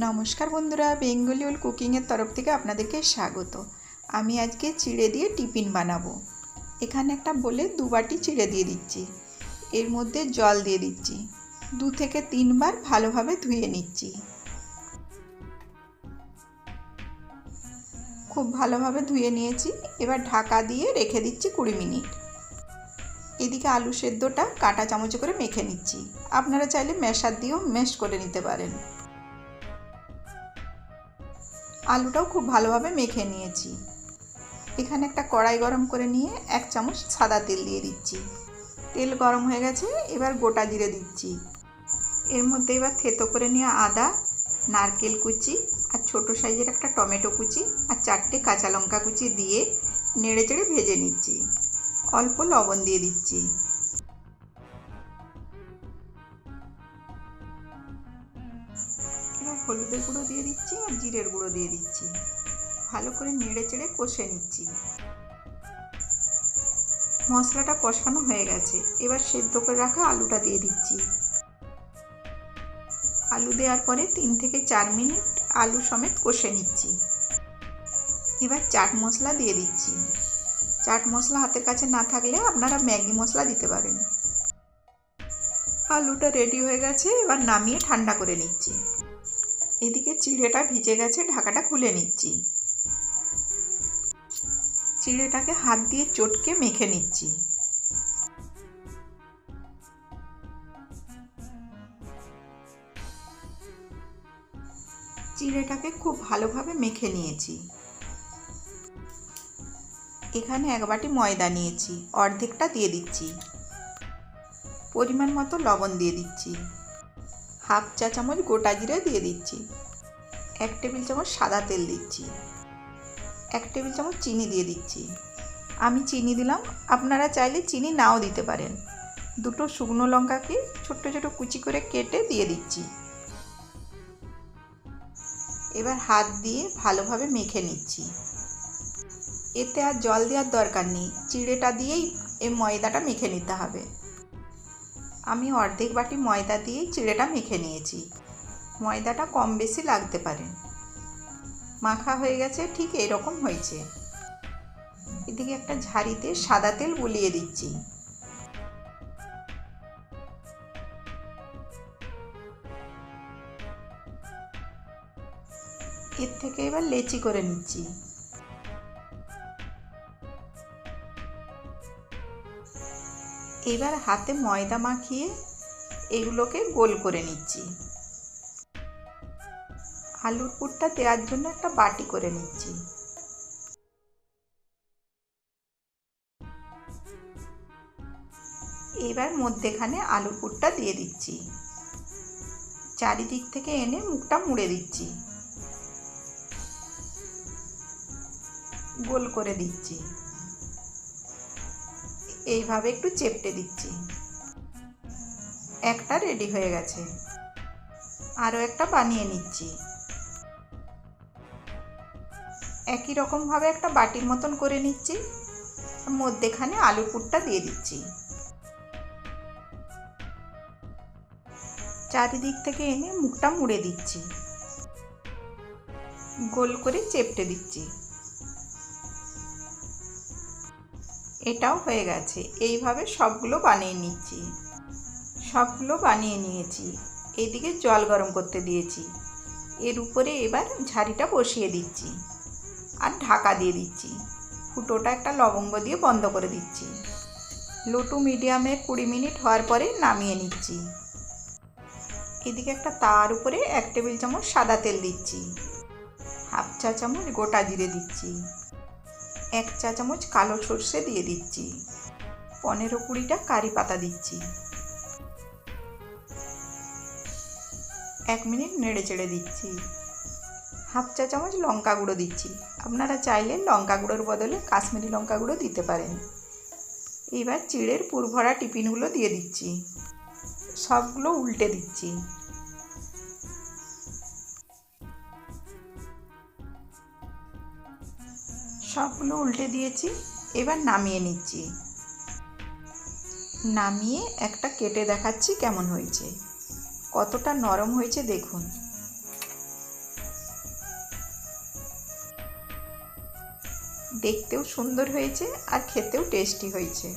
নমস্কার বন্ধুরা, বেঙ্গলি ওল কুকিংয়ের তরফ থেকে আপনাদেরকে স্বাগত। আমি আজকে চিড়ে দিয়ে টিফিন বানাবো। এখানে একটা বলে 2 বাটি চিড়ে দিয়ে দিচ্ছি। এর মধ্যে জল দিয়ে দিচ্ছি। 2 থেকে 3 বার ভালোভাবে ধুয়ে নিচ্ছি। খুব ভালোভাবে ধুয়ে নিয়েছি। এবার ঢাকা দিয়ে রেখে দিচ্ছি 20 মিনিট। এদিকে আলু সেদ্ধটা কাঁটা চামচে করে মেখে নিচ্ছি। আপনারা চাইলে ম্যাশার দিয়েও ম্যাশ করে নিতে পারেন। আলুটাও খুব ভালোভাবে মেখে নিয়েছি। এখানে একটা কড়াই গরম করে নিয়ে 1 চামচ সাদা তেল দিয়ে দিচ্ছি। তেল গরম হয়ে গেছে, এবার গোটা জিরে দিচ্ছি। এর মধ্যে এবার থেতো করে নিয়ে আদা, নারকেল কুচি আর ছোট সাইজের একটা টমেটো কুচি আর 4টে কাঁচা লঙ্কা কুচি দিয়ে নেড়ে চেড়ে ভেজে নিচ্ছি। অল্প লবণ দিয়ে দিচ্ছি। এবার হলুদের গুঁড়ো দিয়ে দিচ্ছি আর জিরের গুঁড়ো দিয়ে দিচ্ছি। ভালো করে নেড়ে চেড়ে কষে নিচ্ছি। মশলাটা কষানো হয়ে গেছে, এবার সেদ্ধ করে রাখা আলুটা দিয়ে দিচ্ছি। আলু দেওয়ার পরে 3 থেকে 4 মিনিট আলু সমেত কষে নিচ্ছি। এবার চাট মশলা দিয়ে দিচ্ছি। চাট মশলা হাতের কাছে না থাকলে আপনারা ম্যাগি মশলা দিতে পারেন। আলুটা রেডি হয়ে গেছে, এবার নামিয়ে ঠান্ডা করে নিচ্ছি। এদিকে চিড়েটা ভিজে গেছে, ঢাকাটা খুলে নিচ্ছি। চিড়েটাকে হাত দিয়ে চটকে মেখে নিচ্ছি। চিড়েটাকে খুব ভালোভাবে মেখে নিয়েছি। এখানে 1 বাটি ময়দা নিয়েছি, অর্ধেকটা দিয়ে দিচ্ছি। পরিমাণ মতো লবণ দিয়ে দিচ্ছি। হাফ চা চামচ গোটা জিরে দিয়ে দিচ্ছি। 1 টেবিল চামচ সাদা তেল দিচ্ছি। 1 টেবিল চামচ চিনি দিয়ে দিচ্ছি। আমি চিনি দিলাম, আপনারা চাইলে চিনি নাও দিতে পারেন। 2টো শুকনো লঙ্কাকে ছোট্ট ছোট কুচি করে কেটে দিয়ে দিচ্ছি। এবার হাত দিয়ে ভালোভাবে মেখে নিচ্ছি। এতে আর জল দেওয়ার দরকার নেই, চিড়েটা দিয়েই এই ময়দাটা মেখে নিতে হবে। আমি অর্ধেক বাটি ময়দা দিয়েই চিড়েটা মেখে নিয়েছি। ময়দাটা কম বেশি লাগতে পারে। মাখা হয়ে গেছে, ঠিক এরকম হয়েছে। এদিকে একটা ঝাড়িতে সাদা তেল বুলিয়ে দিচ্ছি। এর থেকে এবার লেচি করে নিচ্ছি। এবার হাতে ময়দা মাখিয়ে এগুলোকে গোল করে নিচ্ছি। আলুর পুরটা দেওয়ার জন্য একটা বাটি করে নিচ্ছি। এবার মধ্যেখানে আলুর পুরটা দিয়ে দিচ্ছি। চারিদিক থেকে এনে মুখটা মুড়ে দিচ্ছি। গোল করে দিচ্ছি। এইভাবে একটু চেপটে দিচ্ছি। একটা রেডি হয়ে গেছে, আরও একটা বানিয়ে নিচ্ছি। একই রকমভাবে একটা বাটির মতন করে নিচ্ছি। মধ্যেখানে আলুর পুরটা দিয়ে দিচ্ছি। চারিদিক থেকে এনে মুখটা মুড়ে দিচ্ছি। গোল করে চেপটে দিচ্ছি। এটাও হয়ে গেছে। এইভাবে সবগুলো বানিয়ে নিচ্ছি। সবগুলো বানিয়ে নিয়েছি। এইদিকে জল গরম করতে দিয়েছি। এর উপরে এবার ঝাড়িটা বসিয়ে দিচ্ছি আর ঢাকা দিয়ে দিচ্ছি। ফুটোটা একটা লবঙ্গ দিয়ে বন্ধ করে দিচ্ছি। লো টু মিডিয়ামে 20 মিনিট হওয়ার পরে নামিয়ে নিচ্ছি। এদিকে একটা তাওয়ার উপরে 1 টেবিল চামচ সাদা তেল দিচ্ছি। হাফ চা চামচ গোটা জিরে দিচ্ছি। 1 চা চামচ কালো সর্ষে দিয়ে দিচ্ছি। 15-20টা কারি পাতা দিচ্ছি। 1 মিনিট নেড়ে চেড়ে দিচ্ছি। হাফ চা চামচ লঙ্কা গুঁড়ো দিচ্ছি। আপনারা চাইলে লঙ্কা গুঁড়োর বদলে কাশ্মীরি লঙ্কা গুঁড়ো দিতে পারেন। এবার চিড়ের পুর ভরা টিফিনগুলো দিয়ে দিচ্ছি। সবগুলো উল্টে দিচ্ছি। সবগুলো উল্টে দিয়েছি। এবার নামিয়ে নিচ্ছি। নামিয়ে একটা কেটে দেখাচ্ছি কেমন হয়েছে। কতটা নরম হয়েছে দেখুন। দেখতেও সুন্দর হয়েছে আর খেতেও টেস্টি হয়েছে।